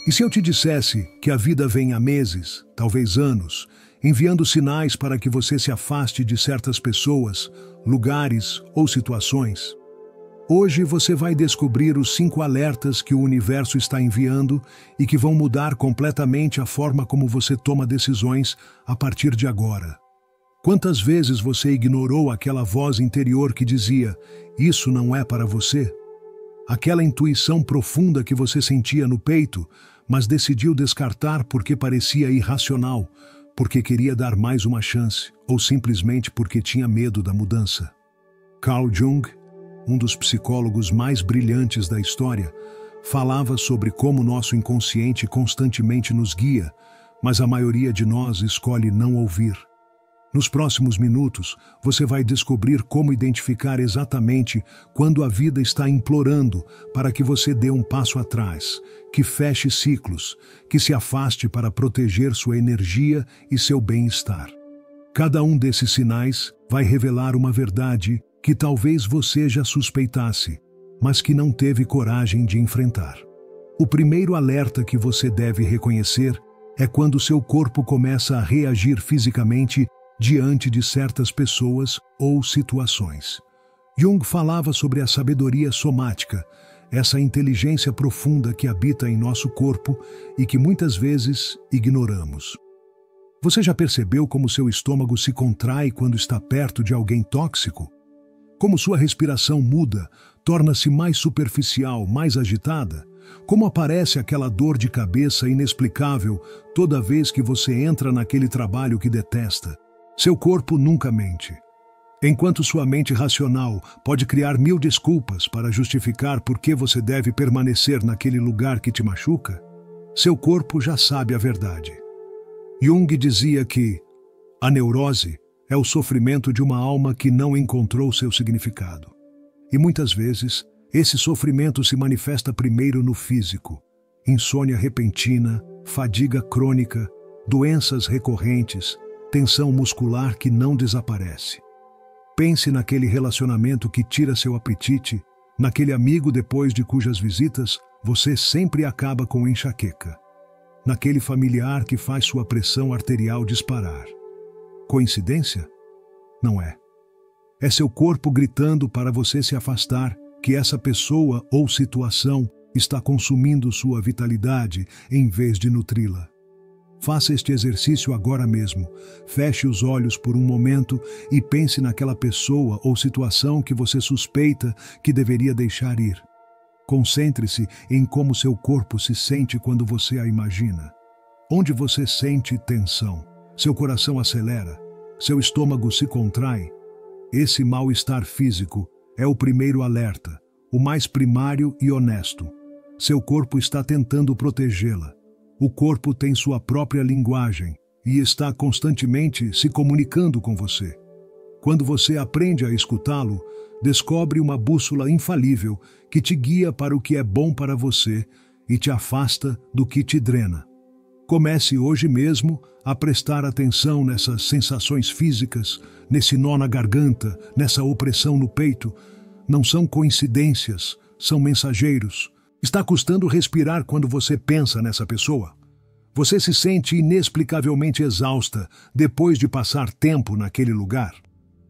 E se eu te dissesse que a vida vem há meses, talvez anos, enviando sinais para que você se afaste de certas pessoas, lugares ou situações? Hoje você vai descobrir os 5 alertas que o universo está enviando e que vão mudar completamente a forma como você toma decisões a partir de agora. Quantas vezes você ignorou aquela voz interior que dizia: "Isso não é para você"? Aquela intuição profunda que você sentia no peito, mas decidiu descartar porque parecia irracional, porque queria dar mais uma chance, ou simplesmente porque tinha medo da mudança. Carl Jung, um dos psicólogos mais brilhantes da história, falava sobre como nosso inconsciente constantemente nos guia, mas a maioria de nós escolhe não ouvir. Nos próximos minutos, você vai descobrir como identificar exatamente quando a vida está implorando para que você dê um passo atrás, que feche ciclos, que se afaste para proteger sua energia e seu bem-estar. Cada um desses sinais vai revelar uma verdade que talvez você já suspeitasse, mas que não teve coragem de enfrentar. O primeiro alerta que você deve reconhecer é quando seu corpo começa a reagir fisicamente diante de certas pessoas ou situações. Jung falava sobre a sabedoria somática, essa inteligência profunda que habita em nosso corpo e que muitas vezes ignoramos. Você já percebeu como seu estômago se contrai quando está perto de alguém tóxico? Como sua respiração muda, torna-se mais superficial, mais agitada? Como aparece aquela dor de cabeça inexplicável toda vez que você entra naquele trabalho que detesta? Seu corpo nunca mente. Enquanto sua mente racional pode criar 1000 desculpas para justificar por que você deve permanecer naquele lugar que te machuca, seu corpo já sabe a verdade. Jung dizia que a neurose é o sofrimento de uma alma que não encontrou seu significado. E muitas vezes, esse sofrimento se manifesta primeiro no físico: insônia repentina, fadiga crônica, doenças recorrentes, tensão muscular que não desaparece. Pense naquele relacionamento que tira seu apetite, naquele amigo depois de cujas visitas você sempre acaba com enxaqueca, naquele familiar que faz sua pressão arterial disparar. Coincidência? Não é. É seu corpo gritando para você se afastar que essa pessoa ou situação está consumindo sua vitalidade em vez de nutri-la. Faça este exercício agora mesmo. Feche os olhos por um momento e pense naquela pessoa ou situação que você suspeita que deveria deixar ir. Concentre-se em como seu corpo se sente quando você a imagina. Onde você sente tensão? Seu coração acelera? Seu estômago se contrai? Esse mal-estar físico é o primeiro alerta, o mais primário e honesto. Seu corpo está tentando protegê-la. O corpo tem sua própria linguagem e está constantemente se comunicando com você. Quando você aprende a escutá-lo, descobre uma bússola infalível que te guia para o que é bom para você e te afasta do que te drena. Comece hoje mesmo a prestar atenção nessas sensações físicas, nesse nó na garganta, nessa opressão no peito. Não são coincidências, são mensageiros. Está custando respirar quando você pensa nessa pessoa? Você se sente inexplicavelmente exausta depois de passar tempo naquele lugar?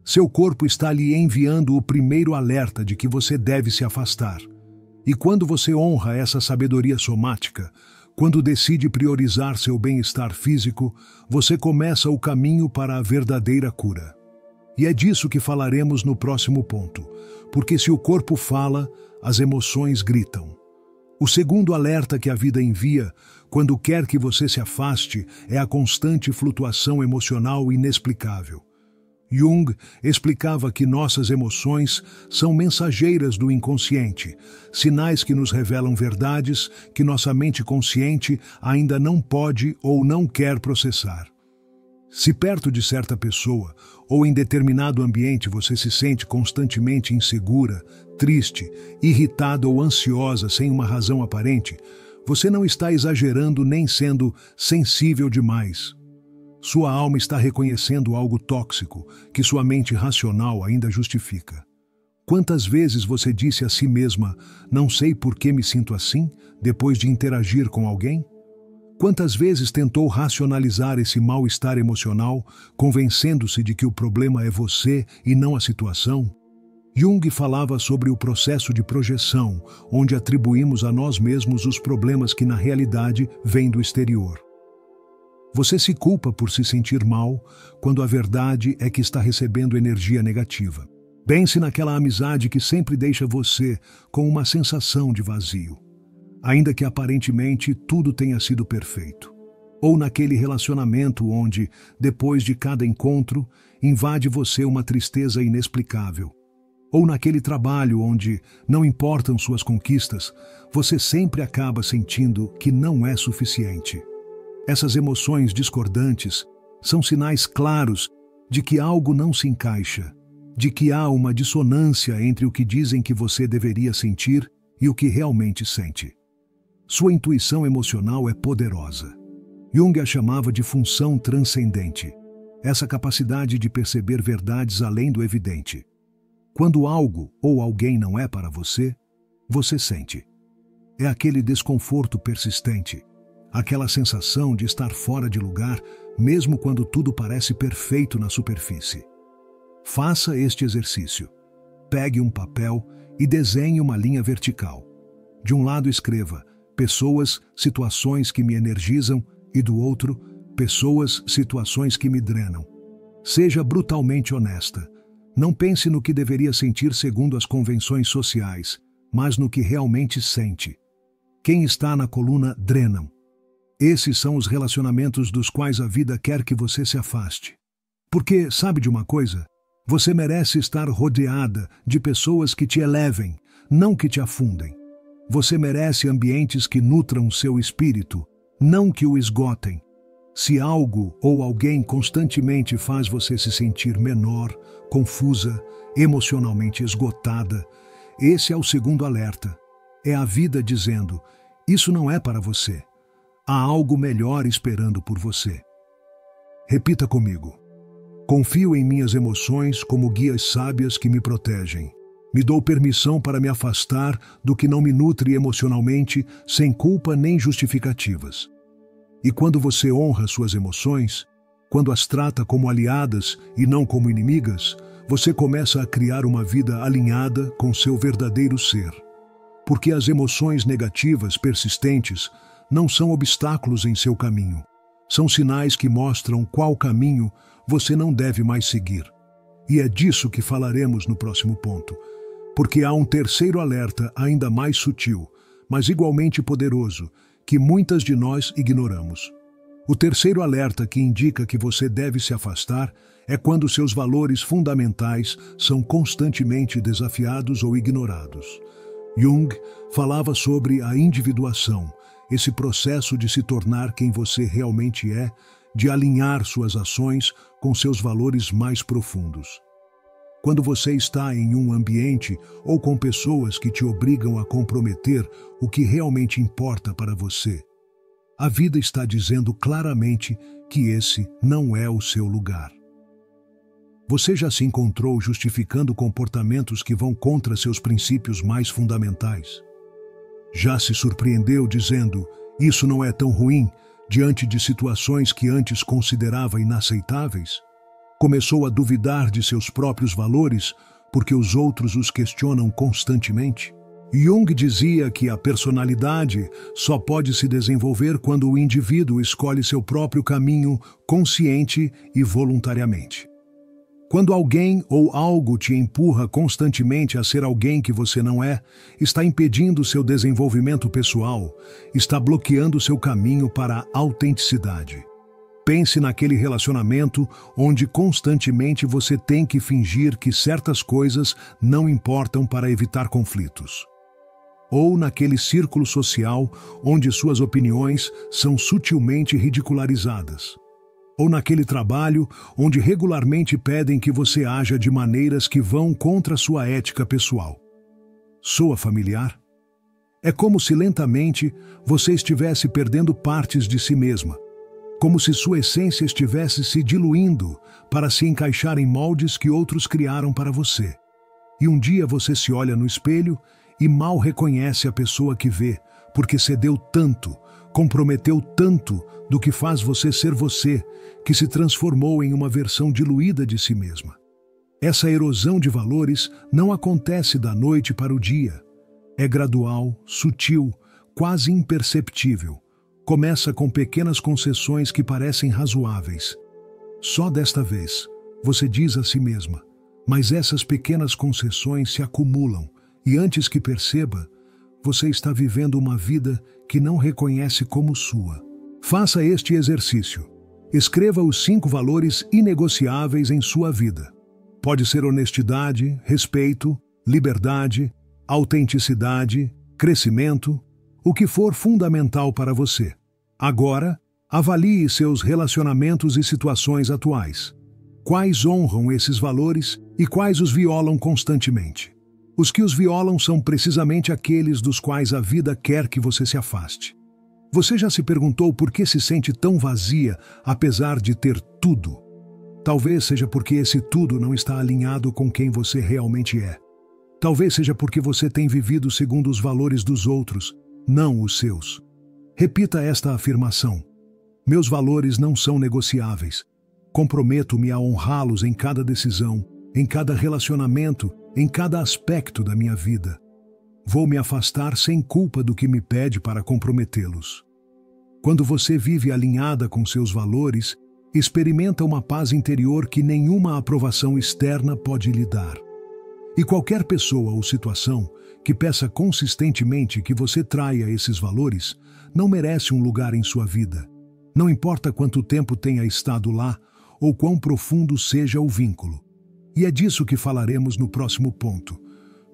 Seu corpo está lhe enviando o primeiro alerta de que você deve se afastar. E quando você honra essa sabedoria somática, quando decide priorizar seu bem-estar físico, você começa o caminho para a verdadeira cura. E é disso que falaremos no próximo ponto, porque se o corpo fala, as emoções gritam. O segundo alerta que a vida envia, quando quer que você se afaste, é a constante flutuação emocional inexplicável. Jung explicava que nossas emoções são mensageiras do inconsciente, sinais que nos revelam verdades que nossa mente consciente ainda não pode ou não quer processar. Se perto de certa pessoa ou em determinado ambiente você se sente constantemente insegura, triste, irritada ou ansiosa sem uma razão aparente, você não está exagerando nem sendo sensível demais. Sua alma está reconhecendo algo tóxico que sua mente racional ainda justifica. Quantas vezes você disse a si mesma, não sei por que me sinto assim, depois de interagir com alguém? Quantas vezes tentou racionalizar esse mal-estar emocional, convencendo-se de que o problema é você e não a situação? Jung falava sobre o processo de projeção, onde atribuímos a nós mesmos os problemas que na realidade vêm do exterior. Você se culpa por se sentir mal, quando a verdade é que está recebendo energia negativa. Pense naquela amizade que sempre deixa você com uma sensação de vazio, ainda que aparentemente tudo tenha sido perfeito. Ou naquele relacionamento onde, depois de cada encontro, invade você uma tristeza inexplicável. Ou naquele trabalho onde, não importam suas conquistas, você sempre acaba sentindo que não é suficiente. Essas emoções discordantes são sinais claros de que algo não se encaixa, de que há uma dissonância entre o que dizem que você deveria sentir e o que realmente sente. Sua intuição emocional é poderosa. Jung a chamava de função transcendente, essa capacidade de perceber verdades além do evidente. Quando algo ou alguém não é para você, você sente. É aquele desconforto persistente, aquela sensação de estar fora de lugar, mesmo quando tudo parece perfeito na superfície. Faça este exercício. Pegue um papel e desenhe uma linha vertical. De um lado escreva pessoas, situações que me energizam e do outro, pessoas, situações que me drenam. Seja brutalmente honesta. Não pense no que deveria sentir segundo as convenções sociais, mas no que realmente sente. Quem está na coluna drenam. Esses são os relacionamentos dos quais a vida quer que você se afaste. Porque, sabe de uma coisa? Você merece estar rodeada de pessoas que te elevem, não que te afundem. Você merece ambientes que nutram seu espírito, não que o esgotem. Se algo ou alguém constantemente faz você se sentir menor, confusa, emocionalmente esgotada, esse é o segundo alerta. É a vida dizendo, isso não é para você. Há algo melhor esperando por você. Repita comigo. Confio em minhas emoções como guias sábias que me protegem. Me dou permissão para me afastar do que não me nutre emocionalmente, sem culpa nem justificativas. E quando você honra suas emoções, quando as trata como aliadas e não como inimigas, você começa a criar uma vida alinhada com seu verdadeiro ser. Porque as emoções negativas persistentes não são obstáculos em seu caminho. São sinais que mostram qual caminho você não deve mais seguir. E é disso que falaremos no próximo ponto. Porque há um terceiro alerta ainda mais sutil, mas igualmente poderoso, que muitas de nós ignoramos. O terceiro alerta que indica que você deve se afastar é quando seus valores fundamentais são constantemente desafiados ou ignorados. Jung falava sobre a individuação, esse processo de se tornar quem você realmente é, de alinhar suas ações com seus valores mais profundos. Quando você está em um ambiente ou com pessoas que te obrigam a comprometer o que realmente importa para você, a vida está dizendo claramente que esse não é o seu lugar. Você já se encontrou justificando comportamentos que vão contra seus princípios mais fundamentais? Já se surpreendeu dizendo, isso não é tão ruim, diante de situações que antes considerava inaceitáveis? Começou a duvidar de seus próprios valores porque os outros os questionam constantemente? Jung dizia que a personalidade só pode se desenvolver quando o indivíduo escolhe seu próprio caminho consciente e voluntariamente. Quando alguém ou algo te empurra constantemente a ser alguém que você não é, está impedindo seu desenvolvimento pessoal, está bloqueando seu caminho para a autenticidade. Pense naquele relacionamento onde constantemente você tem que fingir que certas coisas não importam para evitar conflitos. Ou naquele círculo social onde suas opiniões são sutilmente ridicularizadas. Ou naquele trabalho onde regularmente pedem que você haja de maneiras que vão contra sua ética pessoal. Soa familiar? É como se lentamente você estivesse perdendo partes de si mesma, como se sua essência estivesse se diluindo para se encaixar em moldes que outros criaram para você. e um dia você se olha no espelho e mal reconhece a pessoa que vê, porque cedeu tanto, comprometeu tanto do que faz você ser você, que se transformou em uma versão diluída de si mesma. Essa erosão de valores não acontece da noite para o dia. É gradual, sutil, quase imperceptível. Começa com pequenas concessões que parecem razoáveis. Só desta vez, você diz a si mesma, mas essas pequenas concessões se acumulam e antes que perceba, você está vivendo uma vida que não reconhece como sua. Faça este exercício. Escreva os 5 valores inegociáveis em sua vida. Pode ser honestidade, respeito, liberdade, autenticidade, crescimento, o que for fundamental para você. Agora, avalie seus relacionamentos e situações atuais. Quais honram esses valores e quais os violam constantemente? Os que os violam são precisamente aqueles dos quais a vida quer que você se afaste. Você já se perguntou por que se sente tão vazia, apesar de ter tudo? Talvez seja porque esse tudo não está alinhado com quem você realmente é. Talvez seja porque você tem vivido segundo os valores dos outros, não os seus. Repita esta afirmação. Meus valores não são negociáveis. Comprometo-me a honrá-los em cada decisão, em cada relacionamento, em cada aspecto da minha vida. Vou me afastar sem culpa do que me pede para comprometê-los. Quando você vive alinhada com seus valores, experimenta uma paz interior que nenhuma aprovação externa pode lhe dar. E qualquer pessoa ou situação que peça consistentemente que você traia esses valores, não merece um lugar em sua vida. Não importa quanto tempo tenha estado lá ou quão profundo seja o vínculo. E é disso que falaremos no próximo ponto.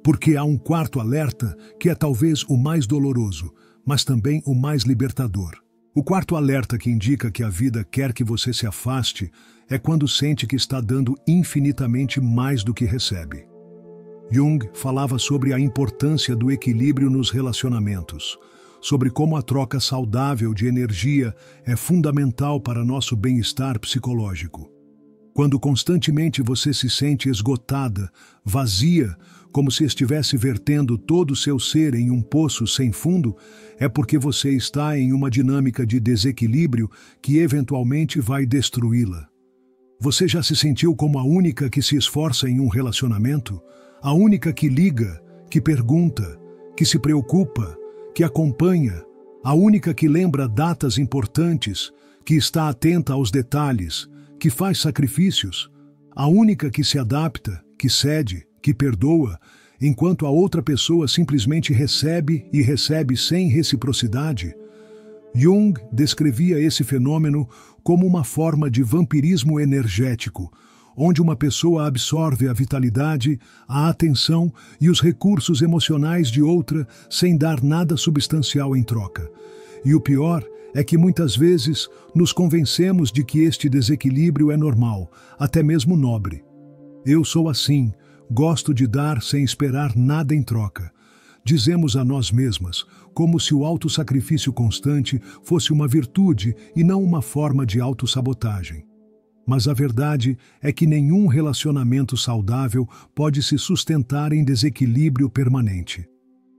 Porque há um quarto alerta que é talvez o mais doloroso, mas também o mais libertador. O quarto alerta que indica que a vida quer que você se afaste é quando sente que está dando infinitamente mais do que recebe. Jung falava sobre a importância do equilíbrio nos relacionamentos, sobre como a troca saudável de energia é fundamental para nosso bem-estar psicológico. Quando constantemente você se sente esgotada, vazia, como se estivesse vertendo todo o seu ser em um poço sem fundo, é porque você está em uma dinâmica de desequilíbrio que eventualmente vai destruí-la. Você já se sentiu como a única que se esforça em um relacionamento? A única que liga, que pergunta, que se preocupa, que acompanha, a única que lembra datas importantes, que está atenta aos detalhes, que faz sacrifícios, a única que se adapta, que cede, que perdoa, enquanto a outra pessoa simplesmente recebe e recebe sem reciprocidade. Jung descrevia esse fenômeno como uma forma de vampirismo energético, onde uma pessoa absorve a vitalidade, a atenção e os recursos emocionais de outra sem dar nada substancial em troca. E o pior é que muitas vezes nos convencemos de que este desequilíbrio é normal, até mesmo nobre. Eu sou assim, gosto de dar sem esperar nada em troca. Dizemos a nós mesmas, como se o autossacrifício constante fosse uma virtude e não uma forma de autossabotagem. Mas a verdade é que nenhum relacionamento saudável pode se sustentar em desequilíbrio permanente.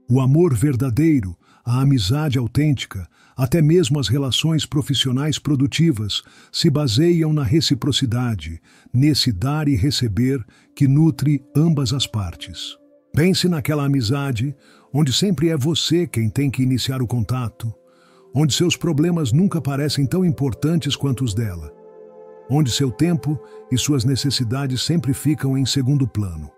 O amor verdadeiro, a amizade autêntica, até mesmo as relações profissionais produtivas, se baseiam na reciprocidade, nesse dar e receber que nutre ambas as partes. Pense naquela amizade onde sempre é você quem tem que iniciar o contato, onde seus problemas nunca parecem tão importantes quanto os dela, onde seu tempo e suas necessidades sempre ficam em segundo plano.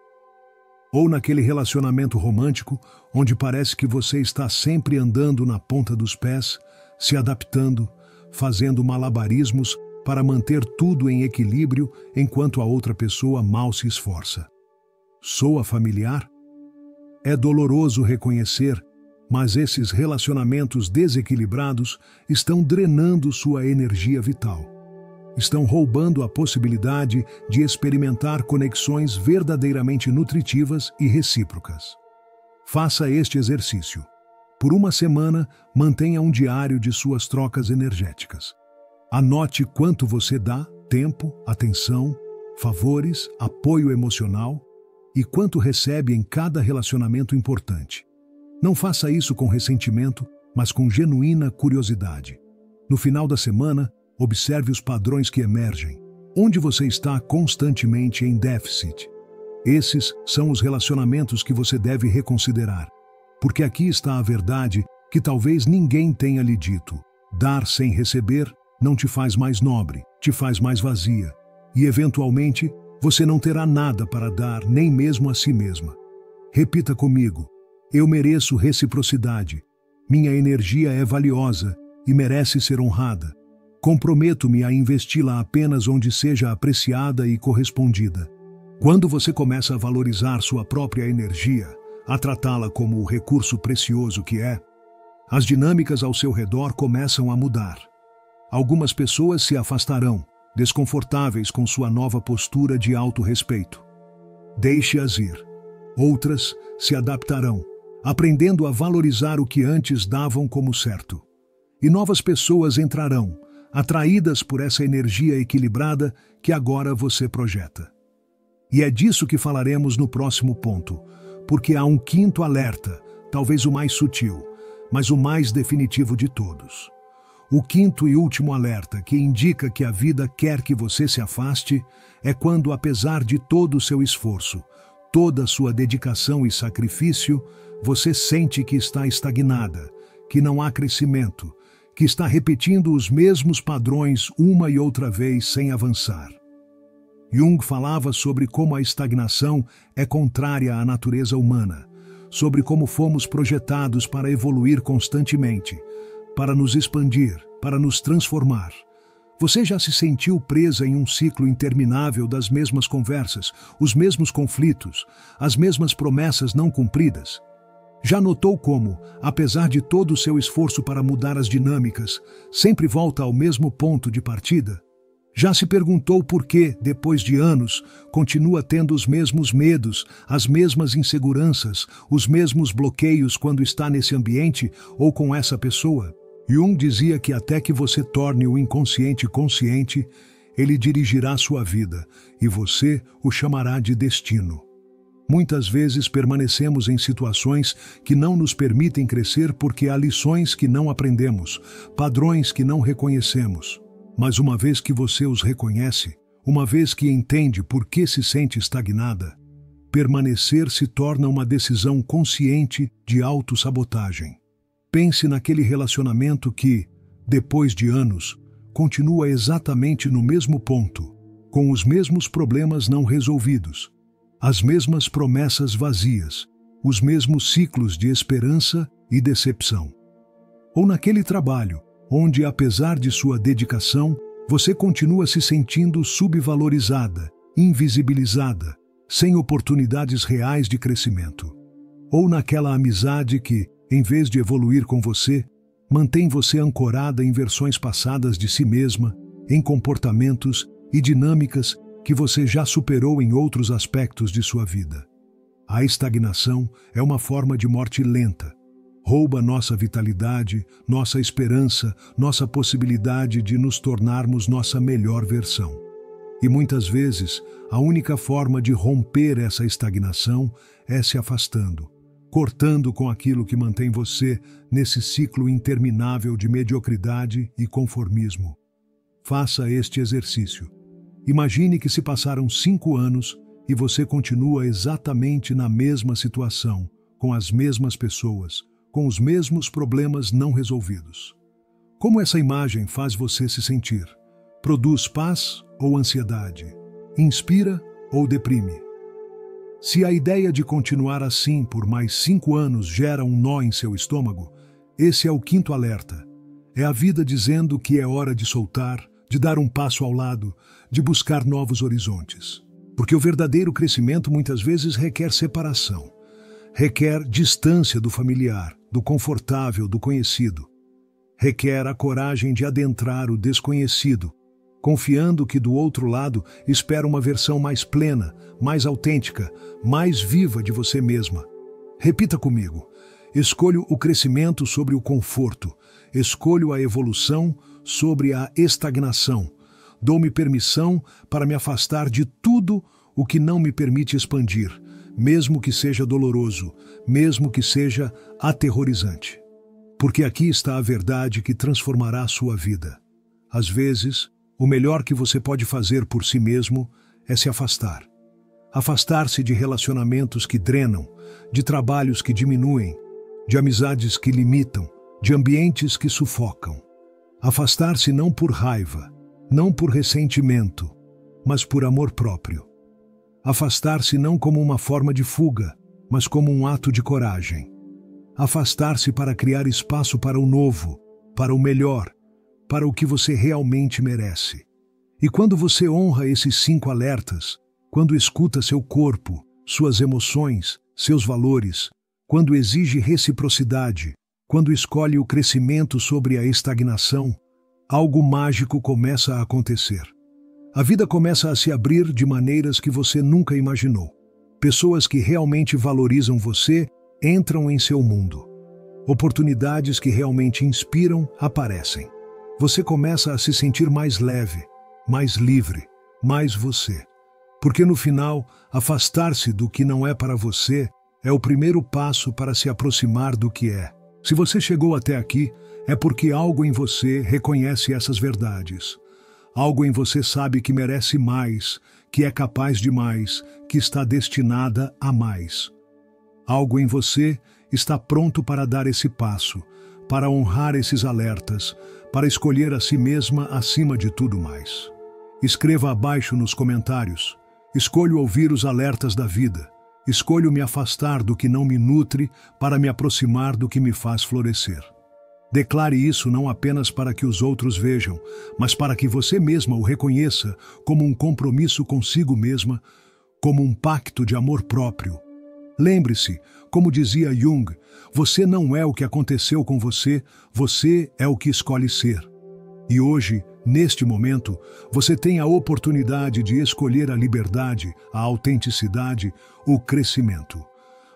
Ou naquele relacionamento romântico onde parece que você está sempre andando na ponta dos pés, se adaptando, fazendo malabarismos para manter tudo em equilíbrio enquanto a outra pessoa mal se esforça. Soa familiar? É doloroso reconhecer, mas esses relacionamentos desequilibrados estão drenando sua energia vital. Estão roubando a possibilidade de experimentar conexões verdadeiramente nutritivas e recíprocas. Faça este exercício. Por uma semana, mantenha um diário de suas trocas energéticas. Anote quanto você dá, tempo, atenção, favores, apoio emocional. e quanto recebe em cada relacionamento importante. Não faça isso com ressentimento, mas com genuína curiosidade. No final da semana, observe os padrões que emergem, onde você está constantemente em déficit. Esses são os relacionamentos que você deve reconsiderar, porque aqui está a verdade que talvez ninguém tenha lhe dito. Dar sem receber não te faz mais nobre, te faz mais vazia, e eventualmente você não terá nada para dar, nem mesmo a si mesma. Repita comigo: eu mereço reciprocidade. Minha energia é valiosa e merece ser honrada. Comprometo-me a investi-la apenas onde seja apreciada e correspondida. Quando você começa a valorizar sua própria energia, a tratá-la como o recurso precioso que é, as dinâmicas ao seu redor começam a mudar. Algumas pessoas se afastarão, desconfortáveis com sua nova postura de autorrespeito. Deixe-as ir. Outras se adaptarão, aprendendo a valorizar o que antes davam como certo. E novas pessoas entrarão, atraídas por essa energia equilibrada que agora você projeta. E é disso que falaremos no próximo ponto, porque há um quinto alerta, talvez o mais sutil, mas o mais definitivo de todos. O quinto e último alerta que indica que a vida quer que você se afaste é quando, apesar de todo o seu esforço, toda a sua dedicação e sacrifício, você sente que está estagnada, que não há crescimento, que está repetindo os mesmos padrões uma e outra vez sem avançar. Jung falava sobre como a estagnação é contrária à natureza humana, sobre como fomos projetados para evoluir constantemente, para nos expandir, para nos transformar. Você já se sentiu presa em um ciclo interminável das mesmas conversas, os mesmos conflitos, as mesmas promessas não cumpridas? Já notou como, apesar de todo o seu esforço para mudar as dinâmicas, sempre volta ao mesmo ponto de partida? Já se perguntou por que, depois de anos, continua tendo os mesmos medos, as mesmas inseguranças, os mesmos bloqueios quando está nesse ambiente ou com essa pessoa? Jung dizia que até que você torne o inconsciente consciente, ele dirigirá sua vida e você o chamará de destino. Muitas vezes permanecemos em situações que não nos permitem crescer porque há lições que não aprendemos, padrões que não reconhecemos. Mas uma vez que você os reconhece, uma vez que entende por que se sente estagnada, permanecer se torna uma decisão consciente de autossabotagem. Pense naquele relacionamento que, depois de anos, continua exatamente no mesmo ponto, com os mesmos problemas não resolvidos, as mesmas promessas vazias, os mesmos ciclos de esperança e decepção. Ou naquele trabalho, onde, apesar de sua dedicação, você continua se sentindo subvalorizada, invisibilizada, sem oportunidades reais de crescimento. Ou naquela amizade que, em vez de evoluir com você, mantém você ancorada em versões passadas de si mesma, em comportamentos e dinâmicas que você já superou em outros aspectos de sua vida. A estagnação é uma forma de morte lenta. Rouba nossa vitalidade, nossa esperança, nossa possibilidade de nos tornarmos nossa melhor versão. E muitas vezes, a única forma de romper essa estagnação é se afastando, cortando com aquilo que mantém você nesse ciclo interminável de mediocridade e conformismo. Faça este exercício. Imagine que se passaram 5 anos e você continua exatamente na mesma situação, com as mesmas pessoas, com os mesmos problemas não resolvidos. Como essa imagem faz você se sentir? Produz paz ou ansiedade? Inspira ou deprime? Se a ideia de continuar assim por mais 5 anos gera um nó em seu estômago, esse é o quinto alerta. É a vida dizendo que é hora de soltar, de dar um passo ao lado, de buscar novos horizontes. Porque o verdadeiro crescimento muitas vezes requer separação, requer distância do familiar, do confortável, do conhecido. Requer a coragem de adentrar o desconhecido, confiando que do outro lado espera uma versão mais plena, mais autêntica, mais viva de você mesma. Repita comigo: escolho o crescimento sobre o conforto, escolho a evolução sobre a estagnação. Dou-me permissão para me afastar de tudo o que não me permite expandir, mesmo que seja doloroso, mesmo que seja aterrorizante. Porque aqui está a verdade que transformará a sua vida. Às vezes, o melhor que você pode fazer por si mesmo é se afastar. Afastar-se de relacionamentos que drenam, de trabalhos que diminuem, de amizades que limitam, de ambientes que sufocam. Afastar-se não por raiva, não por ressentimento, mas por amor próprio. Afastar-se não como uma forma de fuga, mas como um ato de coragem. Afastar-se para criar espaço para o novo, para o melhor, para o que você realmente merece. E quando você honra esses 5 alertas, quando escuta seu corpo, suas emoções, seus valores, quando exige reciprocidade, quando escolhe o crescimento sobre a estagnação, algo mágico começa a acontecer. A vida começa a se abrir de maneiras que você nunca imaginou. Pessoas que realmente valorizam você entram em seu mundo. Oportunidades que realmente inspiram aparecem. Você começa a se sentir mais leve, mais livre, mais você. Porque no final, afastar-se do que não é para você é o primeiro passo para se aproximar do que é. Se você chegou até aqui, é porque algo em você reconhece essas verdades. Algo em você sabe que merece mais, que é capaz de mais, que está destinada a mais. Algo em você está pronto para dar esse passo, para honrar esses alertas, para escolher a si mesma acima de tudo mais. Escreva abaixo nos comentários: escolho ouvir os alertas da vida. Escolho me afastar do que não me nutre para me aproximar do que me faz florescer. Declare isso não apenas para que os outros vejam, mas para que você mesma o reconheça como um compromisso consigo mesma, como um pacto de amor próprio. Lembre-se, como dizia Jung, você não é o que aconteceu com você, você é o que escolhe ser. E hoje, neste momento, você tem a oportunidade de escolher a liberdade, a autenticidade, o crescimento.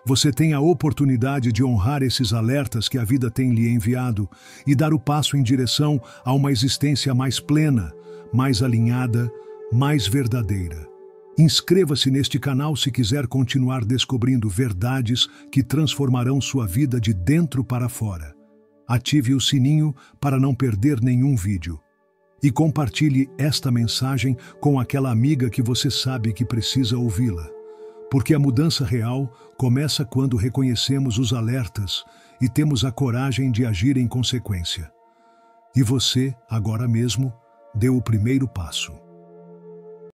Você tem a oportunidade de honrar esses alertas que a vida tem lhe enviado e dar o passo em direção a uma existência mais plena, mais alinhada, mais verdadeira. Inscreva-se neste canal se quiser continuar descobrindo verdades que transformarão sua vida de dentro para fora. Ative o sininho para não perder nenhum vídeo. E compartilhe esta mensagem com aquela amiga que você sabe que precisa ouvi-la. Porque a mudança real começa quando reconhecemos os alertas e temos a coragem de agir em consequência. E você, agora mesmo, deu o primeiro passo.